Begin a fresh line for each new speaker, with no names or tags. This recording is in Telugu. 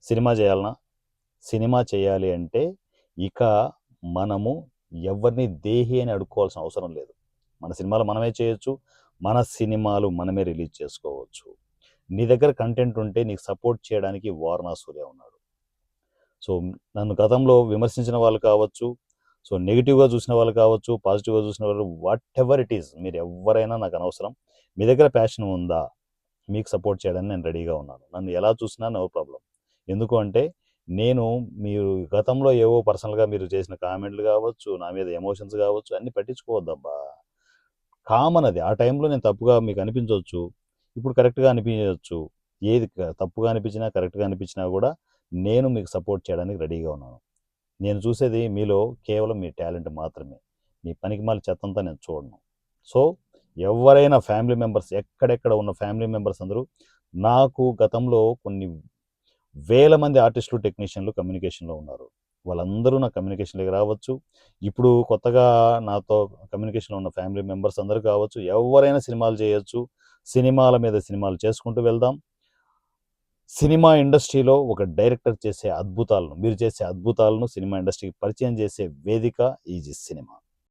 సినిమా చేయాలనా? సినిమా చేయాలి అంటే ఇక మనము ఎవరిని దేహి అని అడుక్కోవాల్సిన అవసరం లేదు. మన సినిమాలు మనమే చేయొచ్చు. మన సినిమాలు మనమే రిలీజ్ చేసుకోవచ్చు. నీ దగ్గర కంటెంట్ ఉంటే నీకు సపోర్ట్ చేయడానికి వారణా సూర్య ఉన్నాడు. సో నన్ను గతంలో విమర్శించిన వాళ్ళు కావచ్చు, సో నెగిటివ్గా చూసిన వాళ్ళు కావచ్చు, పాజిటివ్గా చూసిన వాళ్ళు, వాట్ ఎవర్ ఇట్ ఈస్, మీరు ఎవరైనా నాకు అనవసరం. మీ దగ్గర ప్యాషన్ ఉందా, మీకు సపోర్ట్ చేయడానికి నేను రెడీగా ఉన్నాను. నన్ను ఎలా చూసినా నో ప్రాబ్లం. ఎందుకు అంటే నేను మీరు గతంలో ఏవో పర్సనల్గా మీరు చేసిన కామెంట్లు కావచ్చు, నా మీద ఎమోషన్స్ కావచ్చు, అన్నీ పట్టించుకోవద్దబ్బా. కామన్ అది. ఆ టైంలో నేను తప్పుగా మీకు అనిపించవచ్చు, ఇప్పుడు కరెక్ట్గా అనిపించవచ్చు. ఏది తప్పుగా అనిపించినా కరెక్ట్గా అనిపించినా కూడా నేను మీకు సపోర్ట్ చేయడానికి రెడీగా ఉన్నాను. నేను చూసేది మీలో కేవలం మీ టాలెంట్ మాత్రమే. మీ పనికిమాలిన చెత్తంతా నేను చూడను. సో ఎవరైనా ఫ్యామిలీ మెంబర్స్, ఎక్కడెక్కడ ఉన్న ఫ్యామిలీ మెంబర్స్ అందరూ నాకు గతంలో కొన్ని వేల మంది ఆర్టిస్టులు, టెక్నీషియన్లు కమ్యూనికేషన్లో ఉన్నారు. వాళ్ళందరూ నా కమ్యూనికేషన్లోకి రావచ్చు. ఇప్పుడు కొత్తగా నాతో కమ్యూనికేషన్లో ఉన్న ఫ్యామిలీ మెంబర్స్ అందరూ కావచ్చు, ఎవరైనా సినిమాలు చేయొచ్చు. సినిమాల మీద సినిమాలు చేసుకుంటూ వెళ్దాం. సినిమా ఇండస్ట్రీలో ఒక డైరెక్టర్ చేసే అద్భుతాలను, మీరు చేసే అద్భుతాలను సినిమా ఇండస్ట్రీకి పరిచయం చేసే వేదిక ఈజీ సినిమా.